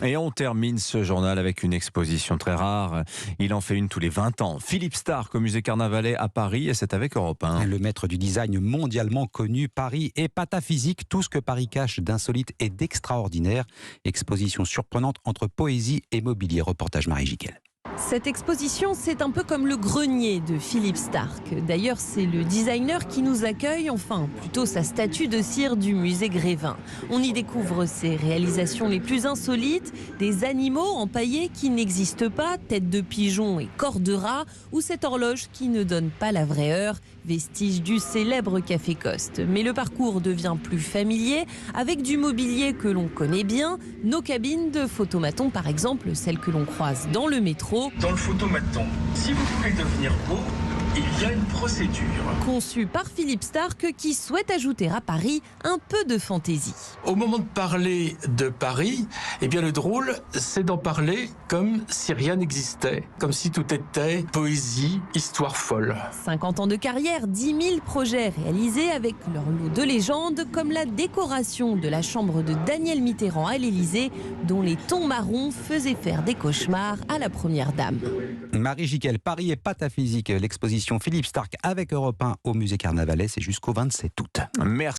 Et on termine ce journal avec une exposition très rare. Il en fait une tous les 20 ans. Philippe Starck au musée Carnavalet à Paris, et c'est avec Europe 1. Le maître du design mondialement connu, Paris et pataphysique, tout ce que Paris cache d'insolite et d'extraordinaire. Exposition surprenante entre poésie et mobilier. Reportage Marie Jiquel. Cette exposition, c'est un peu comme le grenier de Philippe Starck. D'ailleurs, c'est le designer qui nous accueille, enfin, plutôt sa statue de cire du musée Grévin. On y découvre ses réalisations les plus insolites, des animaux empaillés qui n'existent pas, tête de pigeon et corps de rat, ou cette horloge qui ne donne pas la vraie heure, vestige du célèbre Café Coste. Mais le parcours devient plus familier, avec du mobilier que l'on connaît bien, nos cabines de photomaton par exemple, celles que l'on croise dans le métro. Dans le photomaton, si vous voulez devenir beau, il y a une procédure. Conçue par Philippe Starck qui souhaite ajouter à Paris un peu de fantaisie. Au moment de parler de Paris, eh bien le drôle, c'est d'en parler comme si rien n'existait, comme si tout était poésie, histoire folle. 50 ans de carrière, 10 000 projets réalisés avec leur lot de légendes, comme la décoration de la chambre de Daniel Mitterrand à l'Élysée, dont les tons marrons faisaient faire des cauchemars à la première dame. Marie Jiquel, Paris et pataphysique. L'exposition Philippe Starck avec Europe 1 au musée Carnavalet, c'est jusqu'au 27 août. Merci.